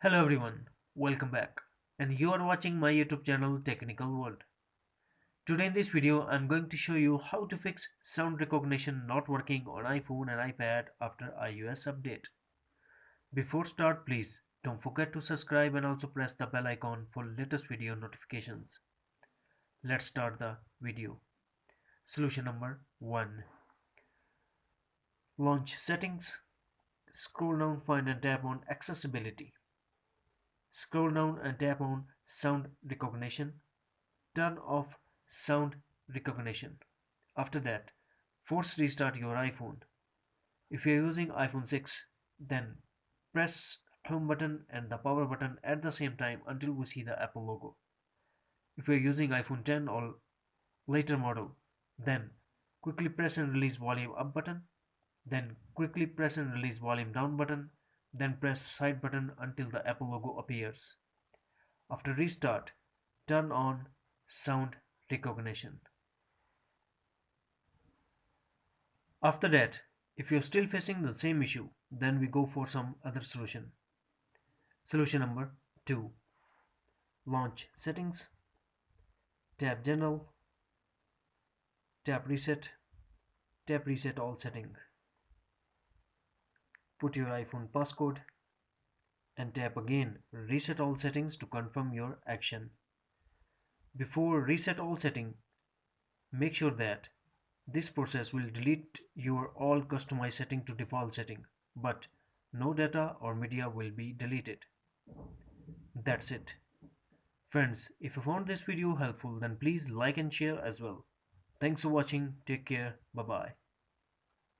Hello everyone, welcome back. And you are watching my YouTube channel Technical World. Today in this video I'm going to show you how to fix sound recognition not working on iPhone and iPad after iOS update. Before start, please don't forget to subscribe and also press the bell icon for latest video notifications. Let's start the video. Solution number 1. Launch settings. Scroll down, find and tap on accessibility. Scroll down and tap on sound recognition. Turn off sound recognition. After that, force restart your iPhone. If you are using iPhone 6, then press home button and the power button at the same time until we see the Apple logo. If you are using iPhone 10 or later model, then quickly press and release volume up button, then quickly press and release volume down button, then press side button until the Apple logo appears. After restart, turn on sound recognition. After that, if you're still facing the same issue, then we go for some other solution. Solution number 2. Launch settings, tap general, tap reset all setting. Put your iPhone passcode and tap again reset all settings to confirm your action. Before reset all setting, make sure that this process will delete your all customized setting to default setting, but no data or media will be deleted. That's it. Friends, if you found this video helpful, then please like and share as well. Thanks for watching. Take care. Bye bye.